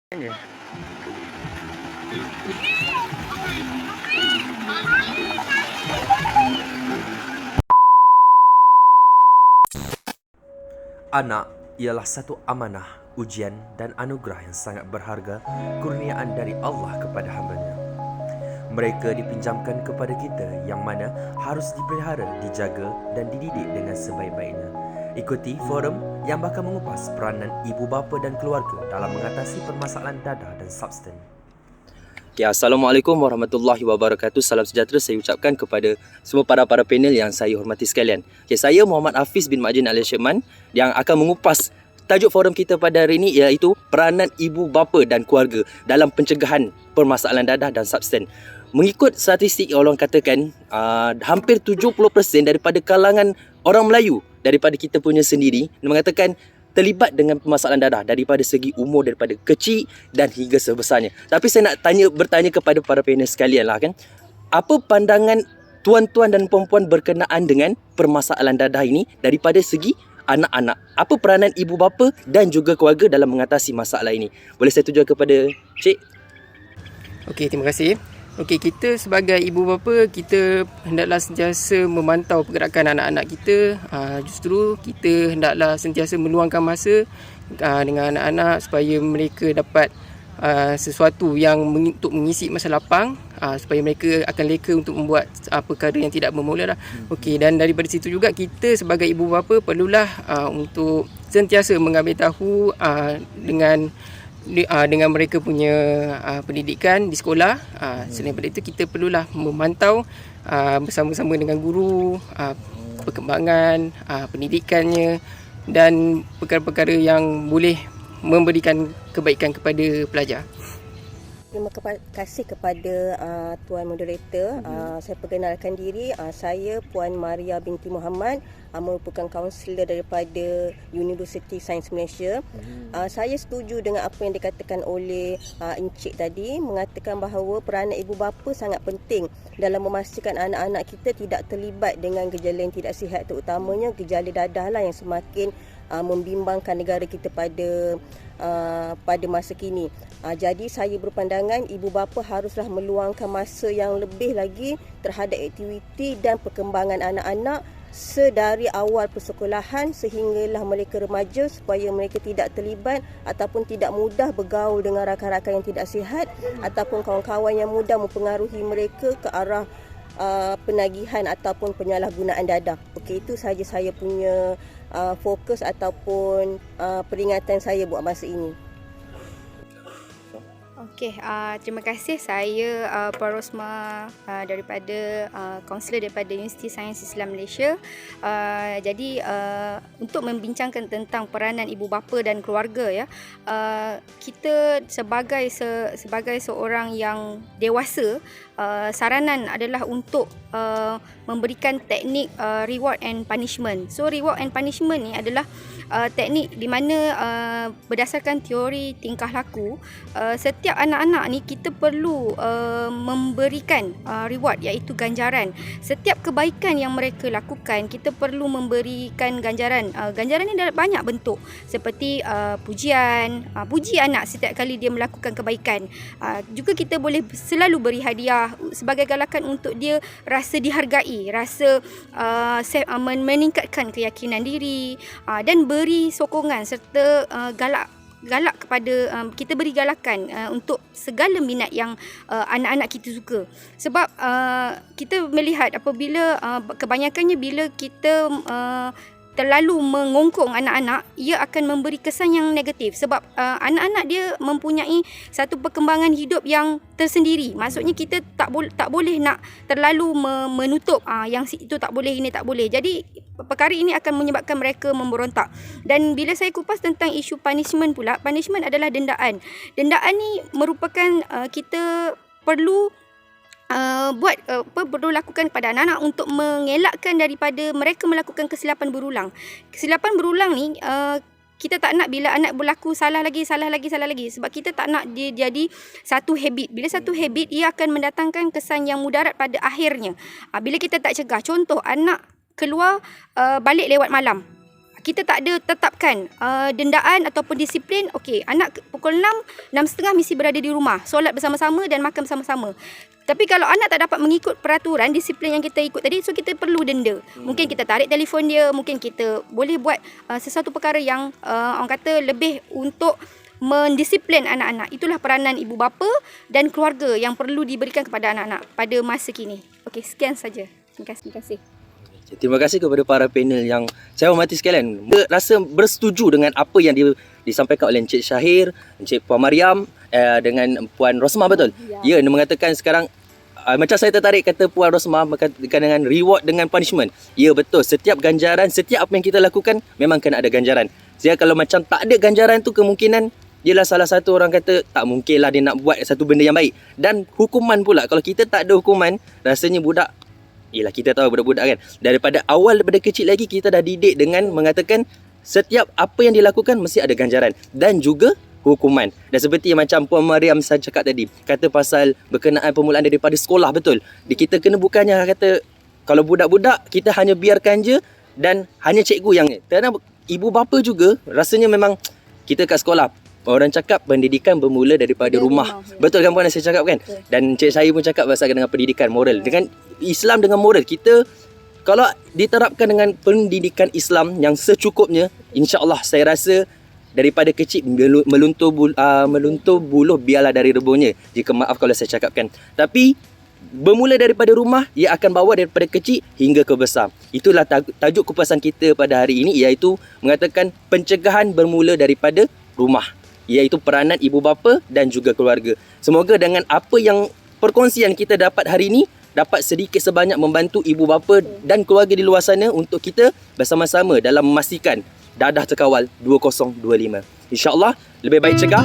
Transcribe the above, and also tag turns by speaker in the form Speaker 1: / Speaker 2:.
Speaker 1: Aja.
Speaker 2: Anak ialah satu amanah, ujian dan anugerah yang sangat berharga, kurniaan dari Allah kepada hamba-Nya. Mereka dipinjamkan kepada kita yang mana harus dipelihara, dijaga dan dididik dengan sebaik-baiknya. Ikuti forum yang bakal mengupas peranan ibu bapa dan keluarga dalam mengatasi permasalahan dadah dan substan.
Speaker 3: Assalamualaikum warahmatullahi wabarakatuh. Salam sejahtera saya ucapkan kepada semua para panel yang saya hormati sekalian. Saya Muhammad Hafiz bin Majin Al-Syekman yang akan mengupas tajuk forum kita pada hari ini, iaitu peranan ibu bapa dan keluarga dalam pencegahan permasalahan dadah dan substan. Mengikut statistik orang katakan hampir 70% daripada kalangan orang Melayu daripada kita punya sendiri mengatakan terlibat dengan permasalahan dadah daripada segi umur, daripada kecil dan hingga sebesarnya. Tapi saya nak bertanya kepada para panel sekalian lah kan. Apa pandangan tuan-tuan dan puan-puan berkenaan dengan permasalahan dadah ini daripada segi anak-anak? Apa peranan ibu bapa dan juga keluarga dalam mengatasi masalah ini? Boleh saya tuju kepada Cik?
Speaker 1: Okey, terima kasih. Okey, kita sebagai ibu bapa, kita hendaklah sentiasa memantau pergerakan anak-anak kita. Justru kita hendaklah sentiasa meluangkan masa dengan anak-anak supaya mereka dapat sesuatu yang untuk mengisi masa lapang, supaya mereka akan leka untuk membuat perkara yang tidak bermula lah. Okey, dan daripada situ juga kita sebagai ibu bapa perlulah untuk sentiasa mengambil tahu dengan mereka punya pendidikan di sekolah. Selain daripada itu, kita perlulah memantau bersama-sama dengan guru perkembangan pendidikannya dan perkara-perkara yang boleh memberikan kebaikan kepada pelajar.
Speaker 4: Terima kasih kepada Tuan Moderator. Saya perkenalkan diri. Saya Puan Maria binti Muhammad, merupakan kaunselor daripada University Sains Malaysia. Saya setuju dengan apa yang dikatakan oleh Encik tadi, mengatakan bahawa peranan ibu bapa sangat penting dalam memastikan anak-anak kita tidak terlibat dengan gejala yang tidak sihat, terutamanya gejala dadah lah yang semakin membimbangkan negara kita pada masa kini. Jadi saya berpandangan ibu bapa haruslah meluangkan masa yang lebih lagi terhadap aktiviti dan perkembangan anak-anak sedari awal persekolahan sehinggalah mereka remaja, supaya mereka tidak terlibat ataupun tidak mudah bergaul dengan rakan-rakan yang tidak sihat ataupun kawan-kawan yang mudah mempengaruhi mereka ke arah penagihan ataupun penyalahgunaan dadah. Okey, itu sahaja saya punya fokus ataupun peringatan saya buat masa ini.
Speaker 5: Okey, terima kasih. Saya Puan Rosma daripada kaunselor daripada Universiti Sains Islam Malaysia. Jadi untuk membincangkan tentang peranan ibu bapa dan keluarga ya, kita sebagai seorang yang dewasa, saranan adalah untuk memberikan teknik reward and punishment. So reward and punishment ni adalah teknik di mana berdasarkan teori tingkah laku, setiap anak-anak ni kita perlu memberikan reward, iaitu ganjaran. Setiap kebaikan yang mereka lakukan, kita perlu memberikan ganjaran. Ganjaran ni ada banyak bentuk, seperti puji anak setiap kali dia melakukan kebaikan. Juga kita boleh selalu beri hadiah sebagai galakan untuk dia rasa dihargai, rasa meningkatkan keyakinan diri, dan beri sokongan serta galak kepada kita beri galakan untuk segala minat yang anak-anak kita suka. Sebab kita melihat apabila kebanyakannya bila kita terlalu mengongkong anak-anak, ia akan memberi kesan yang negatif. Sebab anak-anak dia mempunyai satu perkembangan hidup yang tersendiri. Maksudnya kita tak boleh nak terlalu menutup yang itu tak boleh, ini tak boleh. Jadi perkara ini akan menyebabkan mereka memberontak. Dan bila saya kupas tentang isu punishment pula, punishment adalah dendaan. Dendaan ni merupakan kita perlu perlu lakukan kepada anak-anak untuk mengelakkan daripada mereka melakukan kesilapan berulang. Kesilapan berulang ni kita tak nak bila anak berlaku salah lagi. Sebab kita tak nak dia jadi satu habit. Bila satu habit, ia akan mendatangkan kesan yang mudarat pada akhirnya. Bila kita tak cegah, contoh anak keluar balik lewat malam. kita tak ada tetapkan dendaan ataupun disiplin. Okey, anak pukul 6, 6.30 mesti berada di rumah, solat bersama-sama dan makan bersama-sama. Tapi kalau anak tak dapat mengikut peraturan, disiplin yang kita ikut tadi, so kita perlu denda. Mungkin kita tarik telefon dia, mungkin kita boleh buat sesuatu perkara yang orang kata lebih untuk mendisiplin anak-anak. Itulah peranan ibu bapa dan keluarga yang perlu diberikan kepada anak-anak pada masa kini. Okey, sekian saja. Terima kasih.
Speaker 3: Terima kasih kepada para panel yang saya hormati sekalian. Rasa bersetuju dengan apa yang disampaikan oleh Encik Syahir, Encik Puan Mariam dengan Puan Rosmah, betul? Ya, dia mengatakan sekarang macam saya tertarik kata Puan Rosmah berkaitan dengan reward dengan punishment. Ya, betul. Setiap ganjaran, setiap apa yang kita lakukan memang kena ada ganjaran. Jadi kalau macam tak ada ganjaran tu, kemungkinan ialah salah satu orang kata tak mungkin lah dia nak buat satu benda yang baik. Dan hukuman pula, kalau kita tak ada hukuman, rasanya budak, yelah kita tahu budak-budak kan, daripada awal, daripada kecil lagi kita dah didik dengan mengatakan setiap apa yang dilakukan mesti ada ganjaran dan juga hukuman. Dan seperti yang macam Puan Mariam saya cakap tadi, kata pasal berkenaan permulaan daripada sekolah, betul. Kita kena bukannya kata kalau budak-budak kita hanya biarkan je dan hanya cikgu yang ni. Kerana ibu bapa juga rasanya memang kita kat sekolah, orang cakap pendidikan bermula daripada rumah. Betul kan Puan yang saya cakap kan? Betul. Dan Encik saya pun cakap pasal dengan pendidikan moral. Dengan Islam dengan moral, kita kalau diterapkan dengan pendidikan Islam yang secukupnya, insya-Allah saya rasa daripada kecil meluntur buluh biarlah dari rebusnya. Jika maaf kalau saya cakapkan. Tapi bermula daripada rumah, ia akan bawa daripada kecil hingga ke besar. Itulah tajuk kupasan kita pada hari ini, iaitu mengatakan pencegahan bermula daripada rumah, iaitu peranan ibu bapa dan juga keluarga. Semoga dengan apa yang perkongsian kita dapat hari ini dapat sedikit sebanyak membantu ibu bapa dan keluarga di luar sana untuk kita bersama-sama dalam memastikan dadah terkawal 2025. InsyaAllah lebih baik cegah